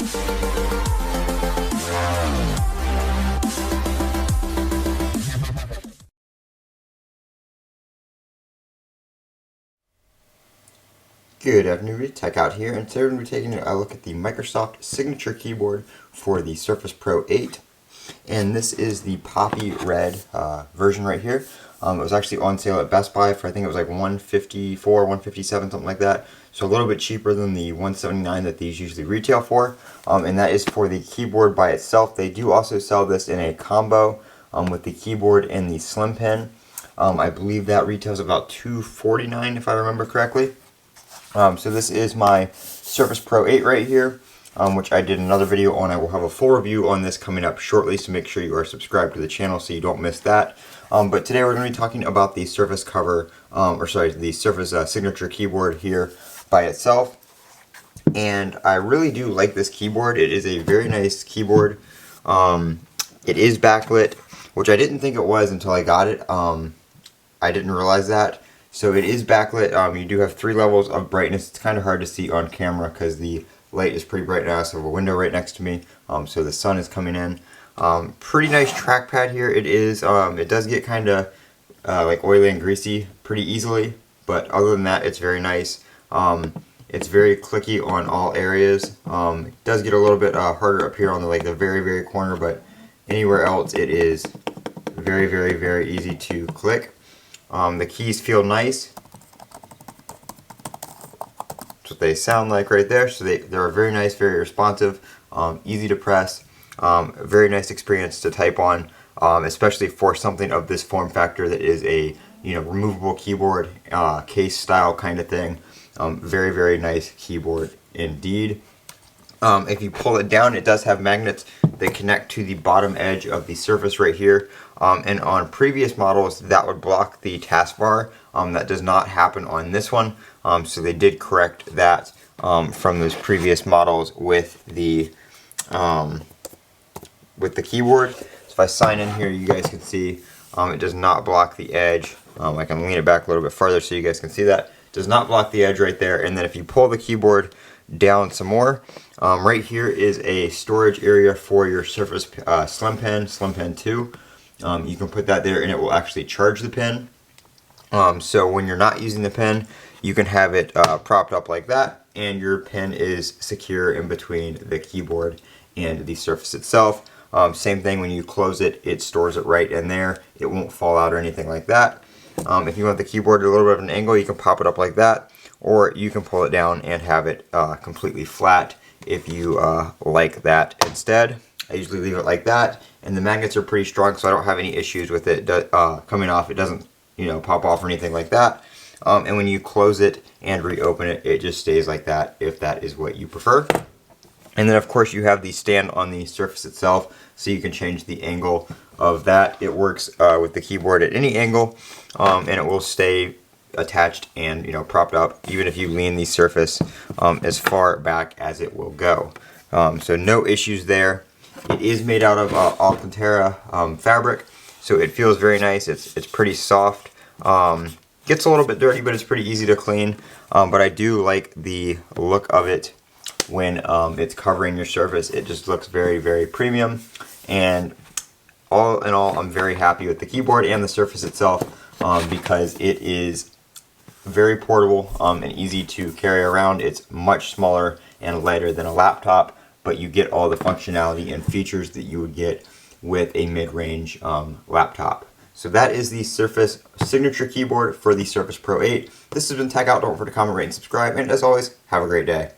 Good afternoon, everybody. Tech Out here, and today we're going to be taking a look at the Microsoft Signature Keyboard for the Surface Pro 8. And this is the Poppy Red version right here. It was actually on sale at Best Buy for, I think it was like $154, $157, something like that. So a little bit cheaper than the $179 that these usually retail for. And that is for the keyboard by itself. They do also sell this in a combo with the keyboard and the Slim Pen. I believe that retails about $249 if I remember correctly. So this is my Surface Pro 8 right here, which I did another video on. I will have a full review on this coming up shortly, so make sure you are subscribed to the channel so you don't miss that. But today we're going to be talking about the Surface cover, the Surface Signature keyboard here by itself. And I really do like this keyboard. It is a very nice keyboard. It is backlit, which I didn't think it was until I got it. I didn't realize that. So it is backlit. You do have 3 levels of brightness. It's kind of hard to see on camera because the light is pretty bright now. So I have a window right next to me, so the sun is coming in. Pretty nice trackpad here. It is. It does get kind of like oily and greasy pretty easily, but other than that, it's very nice. It's very clicky on all areas. It does get a little bit harder up here on the very corner, but anywhere else, it is very easy to click. The keys feel nice. That's what they sound like right there. So they're very nice, very responsive, easy to press, very nice experience to type on, especially for something of this form factor that is a removable keyboard, case style kind of thing. Very nice keyboard indeed. If you pull it down, it does have magnets that connect to the bottom edge of the Surface right here. And on previous models, that would block the taskbar. That does not happen on this one. So they did correct that from those previous models with the keyboard. So if I sign in here, you guys can see it does not block the edge. I can lean it back a little bit farther so you guys can see that. It does not block the edge right there. And then if you pull the keyboard down some more, right here is a storage area for your Surface Slim Pen 2. You can put that there and it will actually charge the pen. So when you're not using the pen, you can have it propped up like that, and your pen is secure in between the keyboard and the Surface itself. Same thing, when you close it, it stores it right in there. It won't fall out or anything like that. If you want the keyboard at a little bit of an angle, you can pop it up like that, or you can pull it down and have it completely flat if you like that instead. I usually leave it like that, and the magnets are pretty strong, so I don't have any issues with it coming off. It doesn't pop off or anything like that. And when you close it and reopen it, it just stays like that if that is what you prefer. And then of course you have the stand on the Surface itself, so you can change the angle of that. It works with the keyboard at any angle, and it will stay attached and propped up even if you lean the Surface as far back as it will go. So no issues there. It is made out of Alcantara fabric, so it feels very nice. It's pretty soft. Gets a little bit dirty, but it's pretty easy to clean. But I do like the look of it when it's covering your Surface. It just looks very premium. And all in all, I'm very happy with the keyboard and the Surface itself because it is very portable and easy to carry around. It's much smaller and lighter than a laptop, but you get all the functionality and features that you would get with a mid-range laptop. So that is the Surface Signature Keyboard for the Surface Pro 8. This has been Tech Out. Don't forget to comment, rate, and subscribe. And as always, have a great day.